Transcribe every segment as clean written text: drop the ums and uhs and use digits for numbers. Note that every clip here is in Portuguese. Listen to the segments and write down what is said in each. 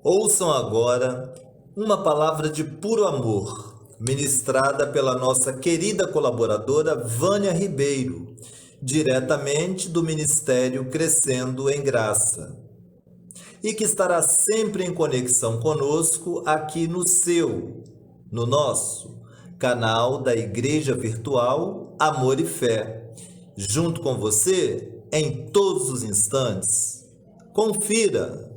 Ouçam agora uma palavra de puro amor, ministrada pela nossa querida colaboradora Vânia Ribeiro, diretamente do Ministério Crescendo em Graça, e que estará sempre em conexão conosco aqui no nosso canal da Igreja Virtual Amor e Fé, junto com você em todos os instantes. Confira!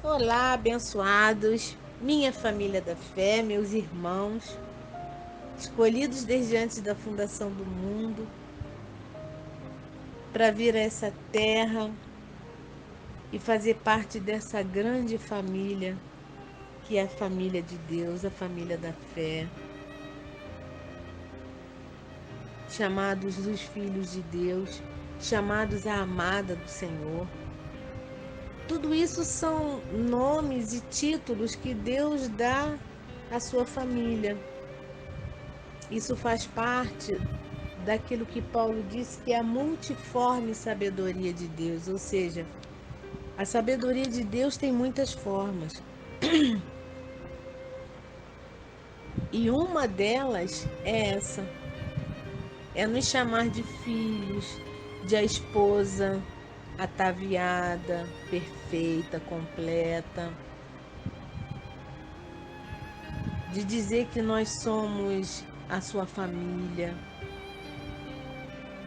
Olá, abençoados, minha família da fé, meus irmãos, escolhidos desde antes da fundação do mundo, para vir a essa terra e fazer parte dessa grande família, que é a família de Deus, a família da fé, chamados os filhos de Deus, chamados a amada do Senhor. Tudo isso são nomes e títulos que Deus dá à sua família. Isso faz parte daquilo que Paulo disse que é a multiforme sabedoria de Deus, ou seja, a sabedoria de Deus tem muitas formas. E uma delas é essa, é nos chamar de filhos, de a esposa ataviada, perfeita, completa, de dizer que nós somos a sua família.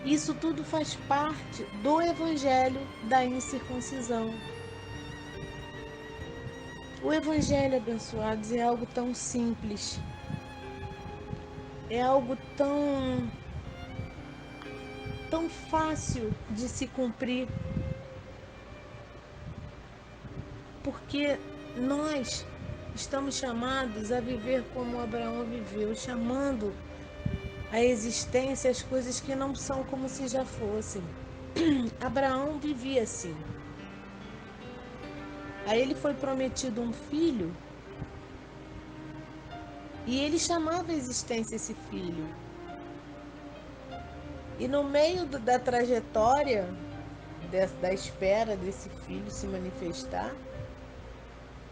Isso tudo faz parte do evangelho da incircuncisão. O evangelho, abençoados, é algo tão simples, é algo tão fácil de se cumprir, porque nós estamos chamados a viver como Abraão viveu, chamando a existência as coisas que não são como se já fossem. Abraão vivia assim. A ele foi prometido um filho e ele chamava a existência esse filho. E no meio da trajetória da espera desse filho se manifestar,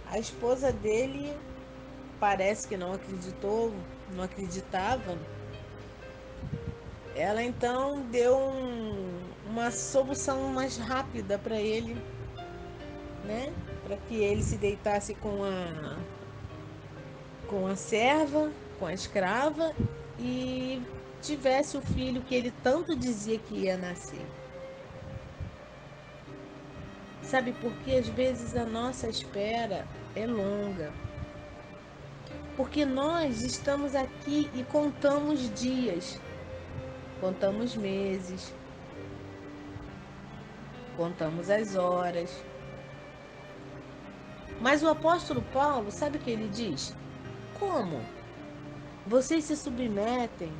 a esposa dele parece que não acreditou, não acreditava. Ela então deu uma solução mais rápida para ele, né? Para que ele se deitasse com a serva, com a escrava e tivesse o filho que ele tanto dizia que ia nascer. Sabe por que às vezes a nossa espera é longa? Porque nós estamos aqui e contamos dias, contamos meses, contamos as horas. Mas o apóstolo Paulo, sabe o que ele diz? Como? Vocês se submetem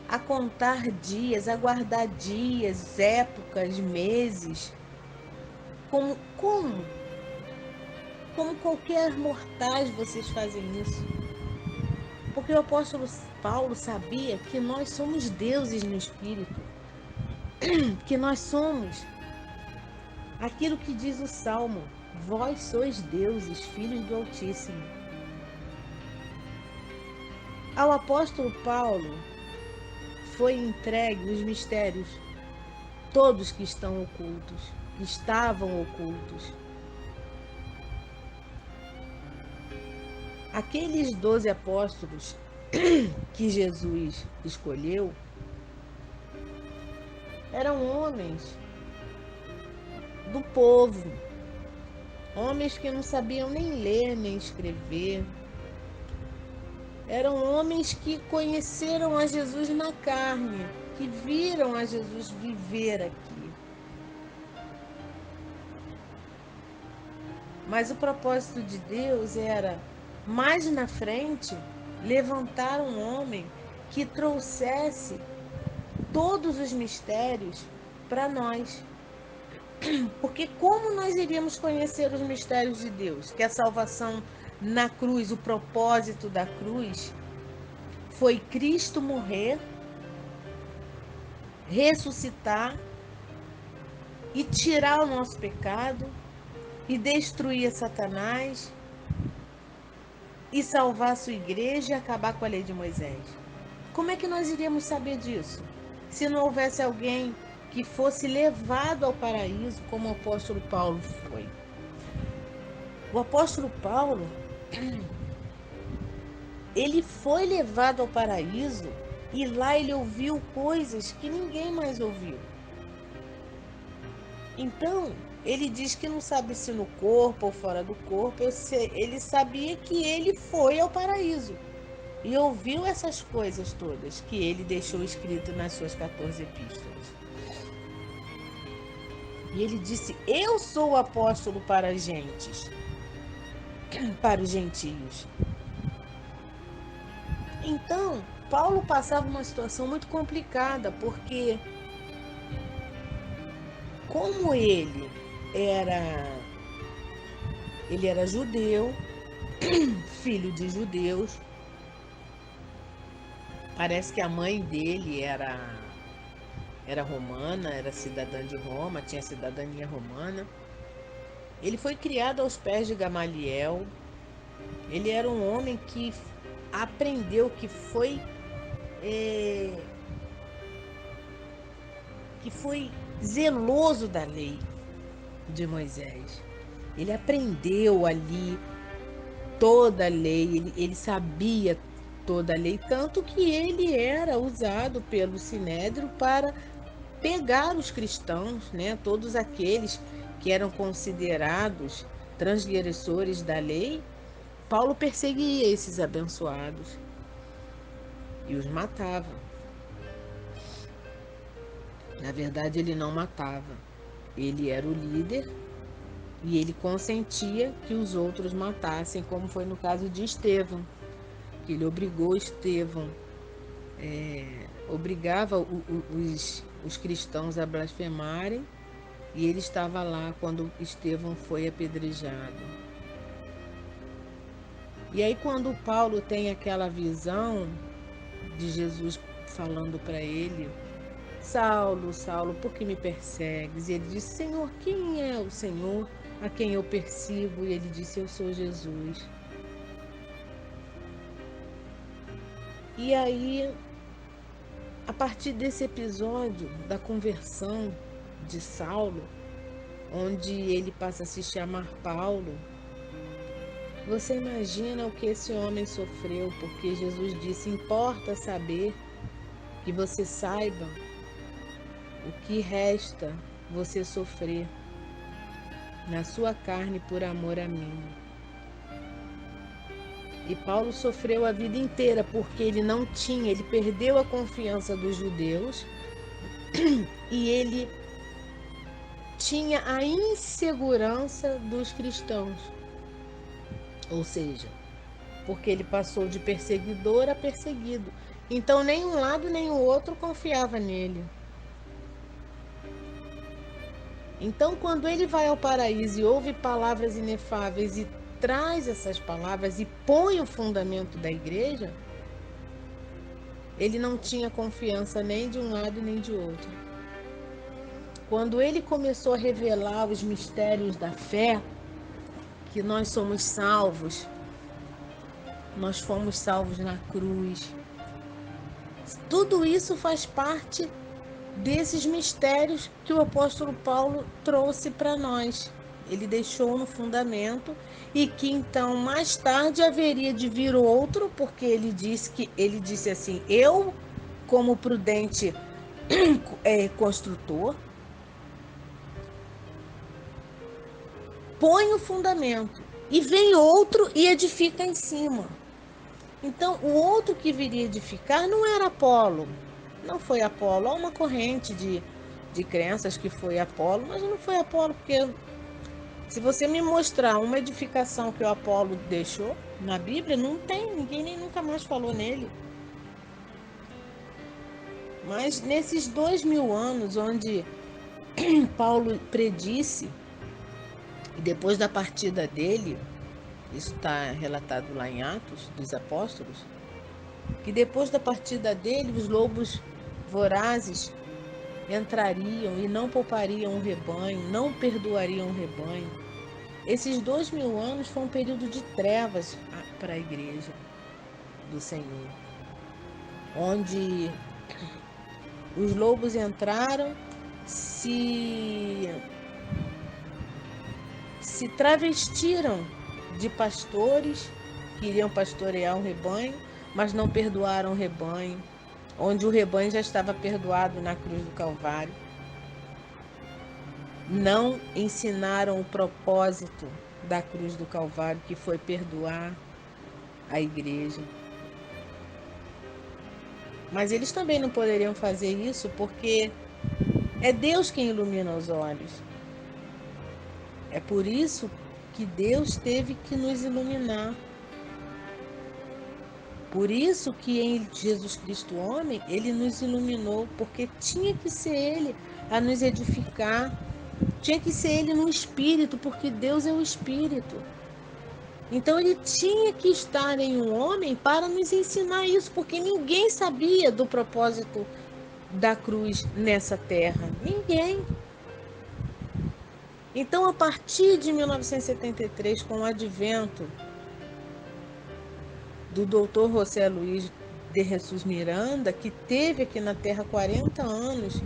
a contar dias, a guardar dias, épocas, meses. Como qualquer mortais vocês fazem isso. Porque o apóstolo Paulo sabia que nós somos deuses no espírito. Que nós somos aquilo que diz o Salmo: vós sois deuses, filhos do Altíssimo. Ao apóstolo Paulo foi entregue os mistérios, todos que estão ocultos, estavam ocultos. Aqueles 12 apóstolos que Jesus escolheu eram homens do povo, homens que não sabiam nem ler nem escrever. Eram homens que conheceram a Jesus na carne, que viram a Jesus viver aqui. Mas o propósito de Deus era, mais na frente, levantar um homem que trouxesse todos os mistérios para nós. Porque como nós iríamos conhecer os mistérios de Deus? Que a salvação na cruz, o propósito da cruz, foi Cristo morrer, ressuscitar e tirar o nosso pecado e destruir Satanás e salvar a sua igreja e acabar com a lei de Moisés. Como é que nós iríamos saber disso? Se não houvesse alguém que fosse levado ao paraíso, como o apóstolo Paulo foi. O apóstolo Paulo, ele foi levado ao paraíso e lá ele ouviu coisas que ninguém mais ouviu. Então, ele diz que não sabe se no corpo ou fora do corpo, ele sabia que ele foi ao paraíso e ouviu essas coisas todas que ele deixou escrito nas suas 14 epístolas. E ele disse: eu sou o apóstolo para as gentes, para os gentios. Então, Paulo passava uma situação muito complicada, porque como ele era judeu, filho de judeus, parece que a mãe dele era romana, era cidadã de Roma, tinha cidadania romana. Ele foi criado aos pés de Gamaliel. Ele era um homem que aprendeu, que foi zeloso da lei de Moisés. Ele aprendeu ali toda a lei, ele sabia toda a lei, tanto que ele era usado pelo Sinédrio para pegar os cristãos, né, todos aqueles que eram considerados transgressores da lei. Paulo perseguia esses abençoados e os matava. Na verdade, ele não matava. Ele era o líder e ele consentia que os outros matassem, como foi no caso de Estevão, que ele obrigou Estevão, obrigava os cristãos a blasfemarem, e ele estava lá quando Estevão foi apedrejado. E aí, quando Paulo tem aquela visão de Jesus falando para ele: Saulo, Saulo, por que me persegues? E ele disse: Senhor, quem é o Senhor a quem eu persigo? E ele disse: eu sou Jesus. E aí, a partir desse episódio da conversão de Saulo, onde ele passa a se chamar Paulo, você imagina o que esse homem sofreu, porque Jesus disse: importa saber que você saiba o que resta você sofrer na sua carne por amor a mim. E Paulo sofreu a vida inteira porque ele perdeu a confiança dos judeus e ele tinha a insegurança dos cristãos. Ou seja, porque ele passou de perseguidor a perseguido. Então nem um lado nem o outro confiava nele. Então, quando ele vai ao paraíso e ouve palavras inefáveis e traz essas palavras e põe o fundamento da igreja, ele não tinha confiança nem de um lado nem de outro. Quando ele começou a revelar os mistérios da fé, que nós somos salvos, nós fomos salvos na cruz, tudo isso faz parte desses mistérios que o apóstolo Paulo trouxe para nós. Ele deixou no fundamento e que então mais tarde haveria de vir outro, porque ele disse assim: eu, como prudente construtor, põe o fundamento e vem outro e edifica em cima. Então o outro que viria edificar não era Apolo. Não foi Apolo. Há uma corrente de crenças que foi Apolo, mas não foi Apolo, porque se você me mostrar uma edificação que o Apolo deixou na Bíblia, não tem, ninguém nem nunca mais falou nele. Mas nesses 2000 anos, onde Paulo predisse, e depois da partida dele, isso está relatado lá em Atos dos Apóstolos, que depois da partida dele, os lobos vorazes entrariam e não poupariam o rebanho, não perdoariam o rebanho. Esses 2000 anos foi um período de trevas para a igreja do Senhor, onde os lobos entraram, se travestiram de pastores que iriam pastorear o rebanho, mas não perdoaram o rebanho, onde o rebanho já estava perdoado na cruz do Calvário. Não ensinaram o propósito da cruz do Calvário, que foi perdoar a igreja. Mas eles também não poderiam fazer isso porque é Deus quem ilumina os olhos. É por isso que Deus teve que nos iluminar. Por isso que em Jesus Cristo homem, ele nos iluminou, porque tinha que ser ele a nos edificar, tinha que ser ele no Espírito, porque Deus é o Espírito. Então ele tinha que estar em um homem para nos ensinar isso, porque ninguém sabia do propósito da cruz nessa terra. Ninguém. Então, a partir de 1973, com o advento do Dr. José Luiz de Jesus Miranda, que teve aqui na Terra 40 anos,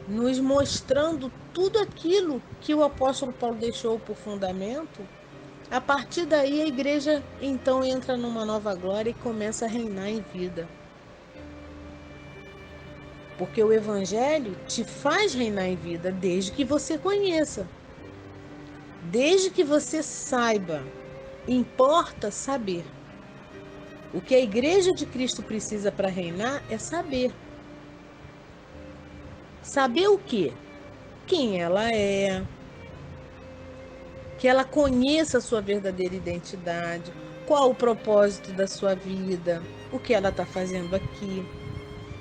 nos mostrando tudo aquilo que o apóstolo Paulo deixou por fundamento, a partir daí a igreja então entra numa nova glória e começa a reinar em vida. Porque o evangelho te faz reinar em vida desde que você conheça, desde que você saiba. Importa saber. O que a igreja de Cristo precisa para reinar é saber. Saber o quê? Quem ela é, que ela conheça a sua verdadeira identidade, qual o propósito da sua vida, o que ela está fazendo aqui.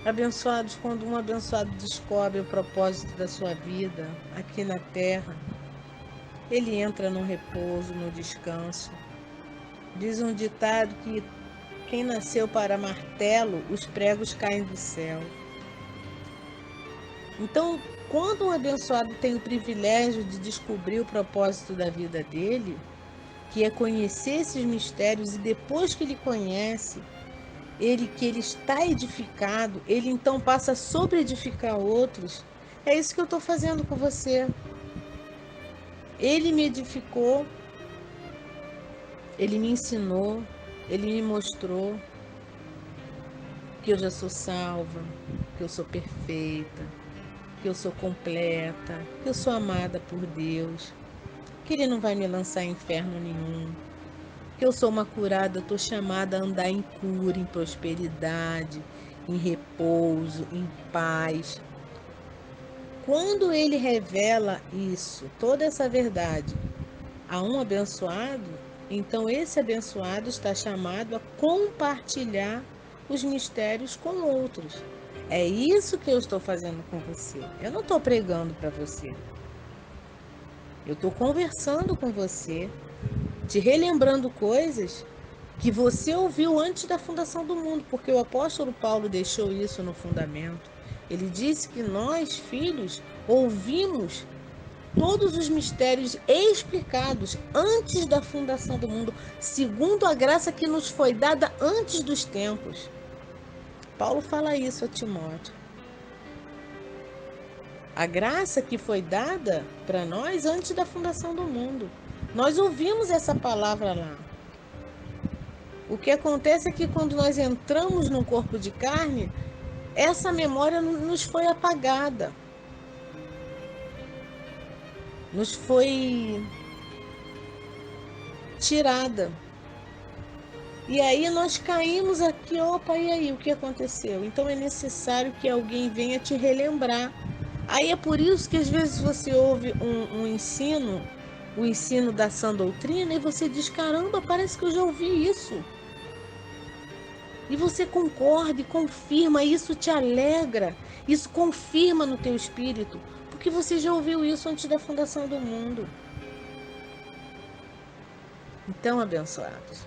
Abençoados, quando um abençoado descobre o propósito da sua vida aqui na terra, ele entra no repouso, no descanso. Diz um ditado que quem nasceu para martelo, os pregos caem do céu. Então, quando um abençoado tem o privilégio de descobrir o propósito da vida dele, que é conhecer esses mistérios, e depois que ele conhece, que ele está edificado, ele então passa a sobre-edificar outros. É isso que eu estou fazendo com você. Ele me edificou, ele me ensinou, ele me mostrou que eu já sou salva, que eu sou perfeita, que eu sou completa, que eu sou amada por Deus, que ele não vai me lançar em inferno nenhum, que eu sou uma curada, eu estou chamada a andar em cura, em prosperidade, em repouso, em paz. Quando ele revela isso, toda essa verdade, a um abençoado, então esse abençoado está chamado a compartilhar os mistérios com outros. É isso que eu estou fazendo com você. Eu não estou pregando para você. Eu estou conversando com você, te relembrando coisas que você ouviu antes da fundação do mundo, porque o apóstolo Paulo deixou isso no fundamento. Ele disse que nós, filhos, ouvimos todos os mistérios explicados antes da fundação do mundo, segundo a graça que nos foi dada antes dos tempos. Paulo fala isso a Timóteo. A graça que foi dada para nós antes da fundação do mundo. Nós ouvimos essa palavra lá. O que acontece é que quando nós entramos num corpo de carne, essa memória nos foi apagada. Nos foi tirada. E aí nós caímos aqui, opa, e aí, o que aconteceu? Então é necessário que alguém venha te relembrar. Aí é por isso que às vezes você ouve um ensino, o ensino da sã doutrina, e você diz, caramba, parece que eu já ouvi isso. E você concorda e confirma, isso te alegra, isso confirma no teu espírito, porque você já ouviu isso antes da fundação do mundo. Então, abençoados,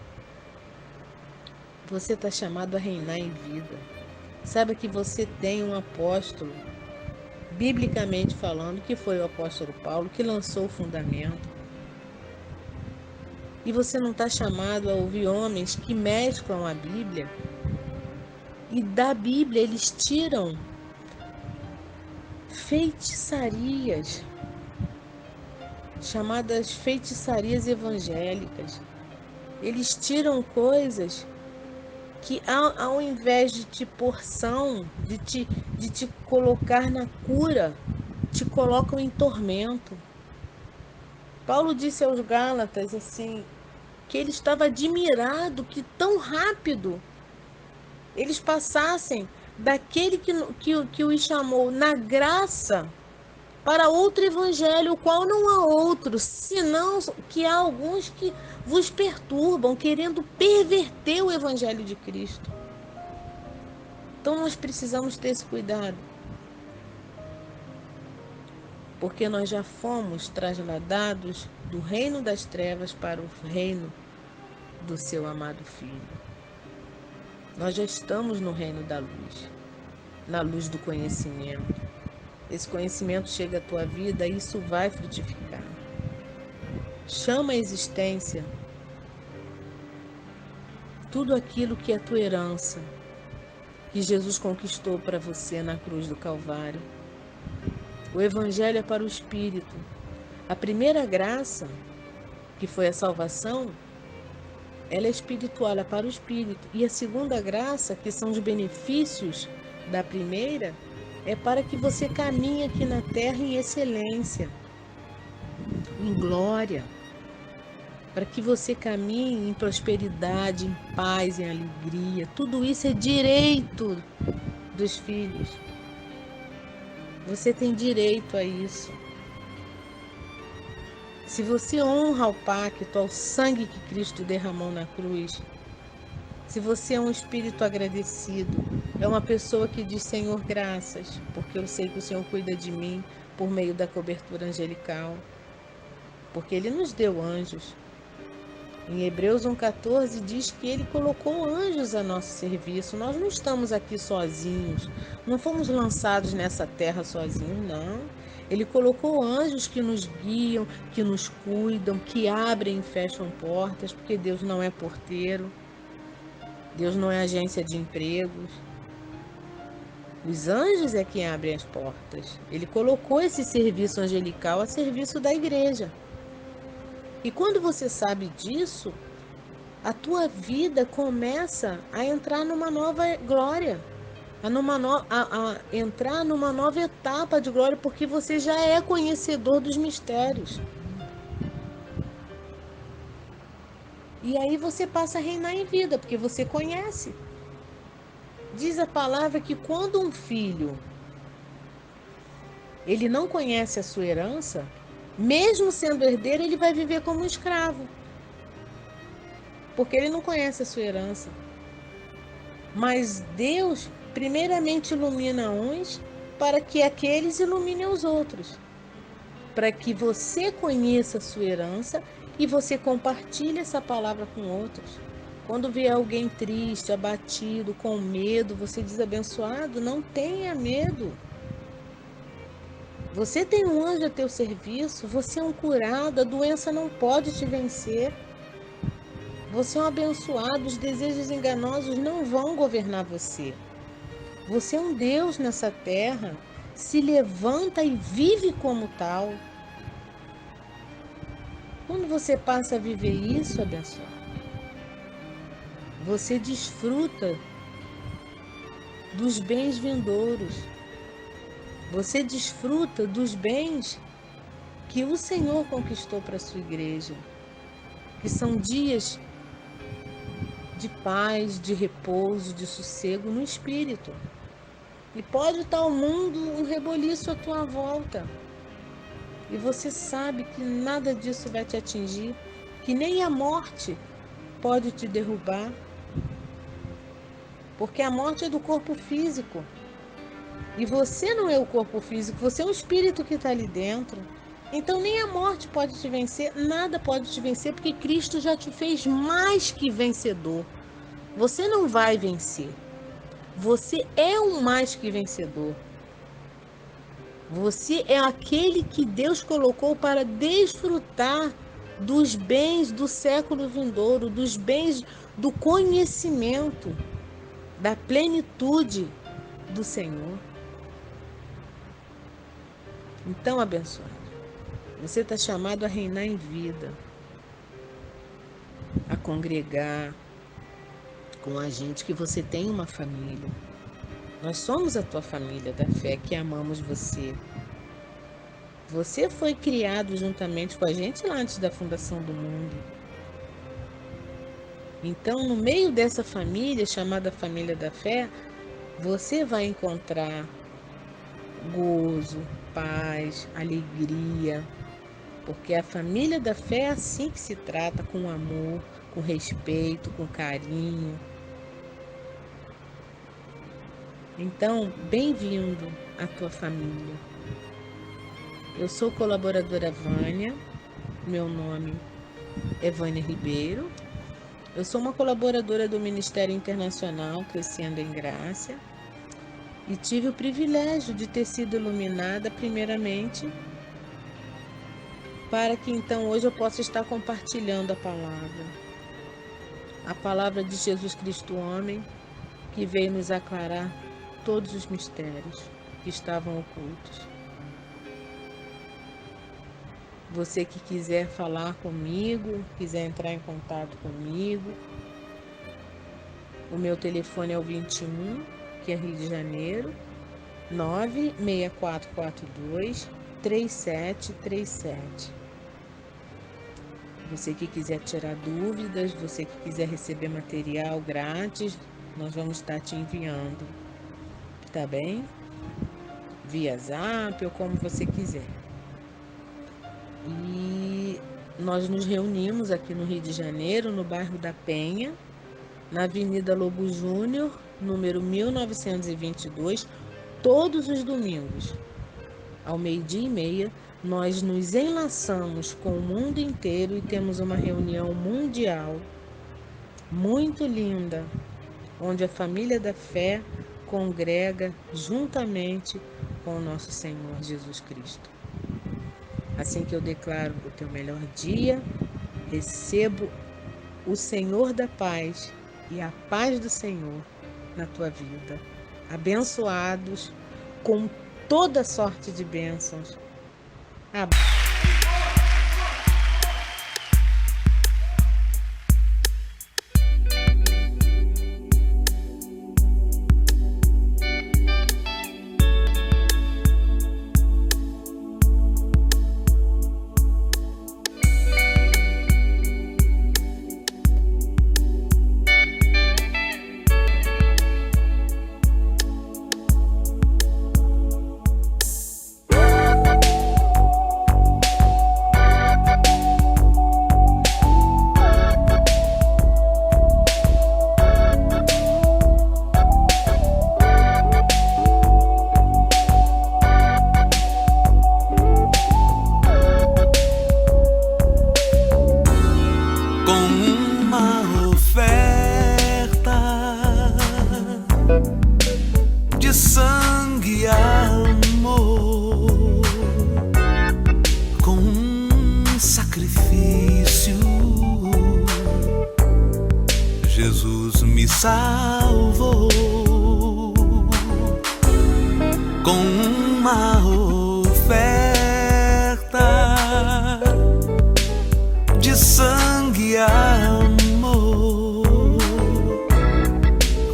você está chamado a reinar em vida. Saiba que você tem um apóstolo, biblicamente falando, que foi o apóstolo Paulo, que lançou o fundamento. E você não está chamado a ouvir homens que mesclam a Bíblia. E da Bíblia eles tiram feitiçarias, chamadas feitiçarias evangélicas. Eles tiram coisas que ao invés de te porção, de te colocar na cura, te colocam em tormento. Paulo disse aos Gálatas assim, que ele estava admirado que tão rápido eles passassem daquele que os chamou na graça para outro evangelho, o qual não há outro, senão que há alguns que vos perturbam, querendo perverter o evangelho de Cristo. Então nós precisamos ter esse cuidado, porque nós já fomos trasladados do reino das trevas para o reino do seu amado Filho. Nós já estamos no reino da luz, na luz do conhecimento. Esse conhecimento chega à tua vida e isso vai frutificar. Chama a existência tudo aquilo que é tua herança, que Jesus conquistou para você na cruz do Calvário. O Evangelho é para o Espírito. A primeira graça, que foi a salvação, ela é espiritual, ela é para o Espírito. E a segunda graça, que são os benefícios da primeira, é para que você caminhe aqui na terra em excelência, em glória, para que você caminhe em prosperidade, em paz, em alegria. Tudo isso é direito dos filhos. Você tem direito a isso. Se você honra ao pacto, ao sangue que Cristo derramou na cruz, se você é um espírito agradecido, é uma pessoa que diz, Senhor, graças, porque eu sei que o Senhor cuida de mim por meio da cobertura angelical, porque Ele nos deu anjos. Em Hebreus 1,14 diz que Ele colocou anjos a nosso serviço. Nós não estamos aqui sozinhos, não fomos lançados nessa terra sozinhos, não. Ele colocou anjos que nos guiam, que nos cuidam, que abrem e fecham portas, porque Deus não é porteiro, Deus não é agência de empregos. Os anjos é quem abre as portas. Ele colocou esse serviço angelical a serviço da igreja. E quando você sabe disso, a tua vida começa a entrar numa nova glória, a entrar numa nova etapa de glória, porque você já é conhecedor dos mistérios. E aí você passa a reinar em vida, porque você conhece. Diz a palavra que quando um filho ele não conhece a sua herança, mesmo sendo herdeiro, ele vai viver como um escravo, porque ele não conhece a sua herança. Mas Deus primeiramente ilumina uns para que aqueles iluminem os outros, para que você conheça a sua herança e você compartilhe essa palavra com outros. Quando vier alguém triste, abatido, com medo, você diz, abençoado, não tenha medo. Você tem um anjo a teu serviço, você é um curado, a doença não pode te vencer. Você é um abençoado, os desejos enganosos não vão governar você. Você é um Deus nessa terra, se levanta e vive como tal. Quando você passa a viver isso, abençoado, você desfruta dos bens vindouros. Você desfruta dos bens que o Senhor conquistou para a sua igreja, que são dias de paz, de repouso, de sossego no espírito. E pode estar o mundo um reboliço à tua volta. E você sabe que nada disso vai te atingir, que nem a morte pode te derrubar. Porque a morte é do corpo físico. E você não é o corpo físico, você é um espírito que está ali dentro. Então nem a morte pode te vencer, nada pode te vencer, porque Cristo já te fez mais que vencedor. Você não vai vencer. Você é um mais que vencedor. Você é aquele que Deus colocou para desfrutar dos bens do século vindouro, dos bens do conhecimento, da plenitude do Senhor. Então, abençoado, você está chamado a reinar em vida, a congregar com a gente, que você tem uma família. Nós somos a tua família da fé, que amamos você. Você foi criado juntamente com a gente lá antes da fundação do mundo. Então, no meio dessa família, chamada família da fé, você vai encontrar gozo, paz, alegria, porque a família da fé é assim que se trata, com amor, com respeito, com carinho. Então, bem-vindo à tua família. Eu sou colaboradora Vânia, meu nome é Vânia Ribeiro. Eu sou uma colaboradora do Ministério Internacional Crescendo em Graça e tive o privilégio de ter sido iluminada primeiramente para que então hoje eu possa estar compartilhando a palavra de Jesus Cristo homem, que veio nos aclarar todos os mistérios que estavam ocultos. Você que quiser falar comigo, quiser entrar em contato comigo, o meu telefone é o 21, que é Rio de Janeiro, 96442-3737. Você que quiser tirar dúvidas, você que quiser receber material grátis, nós vamos estar te enviando, tá bem? Via Zap ou como você quiser. E nós nos reunimos aqui no Rio de Janeiro, no bairro da Penha, na Avenida Lobo Júnior, número 1922, todos os domingos. Ao 12h30, nós nos enlaçamos com o mundo inteiro e temos uma reunião mundial muito linda, onde a família da fé congrega juntamente com o nosso Senhor Jesus Cristo. Assim que eu declaro o teu melhor dia, recebo o Senhor da paz e a paz do Senhor na tua vida. Abençoados com toda sorte de bênçãos. salvou com uma oferta de sangue e amor,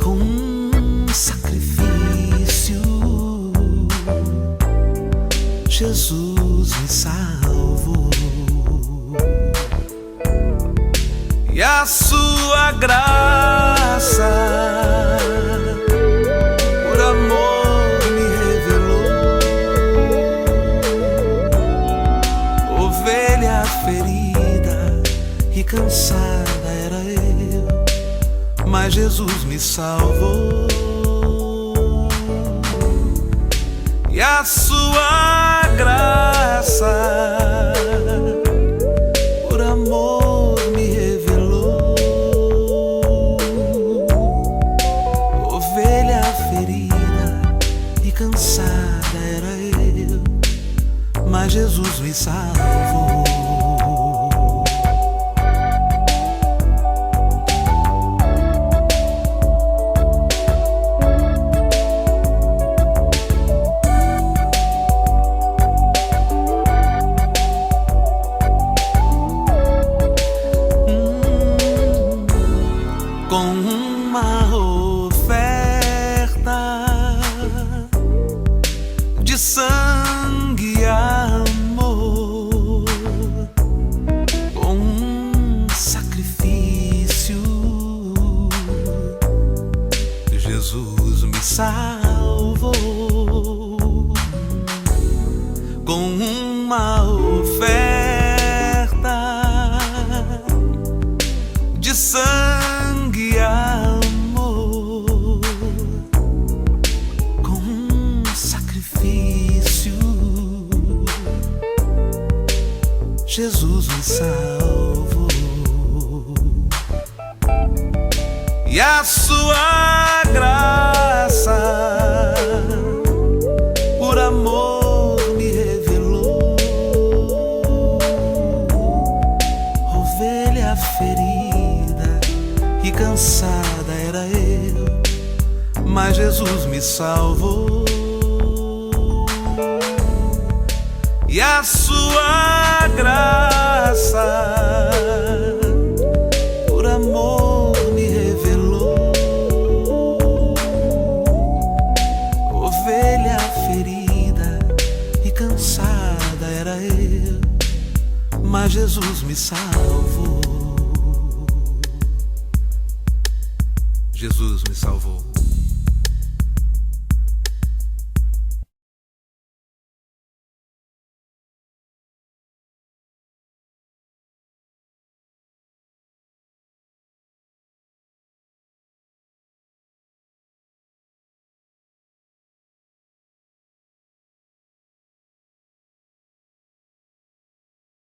com um sacrifício. Jesus me salvou e a sua graça por amor me revelou. Ovelha ferida e cansada era eu, mas Jesus me salvou. e a sua graça por amor me revelou. Ovelha ferida e cansada era eu, mas Jesus me salvou. Com uma oferta de sangue e amor, com um sacrifício, Jesus me salvou. Com uma oferta de sangue e amor, com um sacrifício, Jesus me salvou. E a sua graça por amor me revelou. Ovelha ferida e cansada era eu, mas Jesus me salvou. E a sua graça por amor me revelou. Ovelha ferida e cansada era eu, mas Jesus me salvou. Jesus me salvou.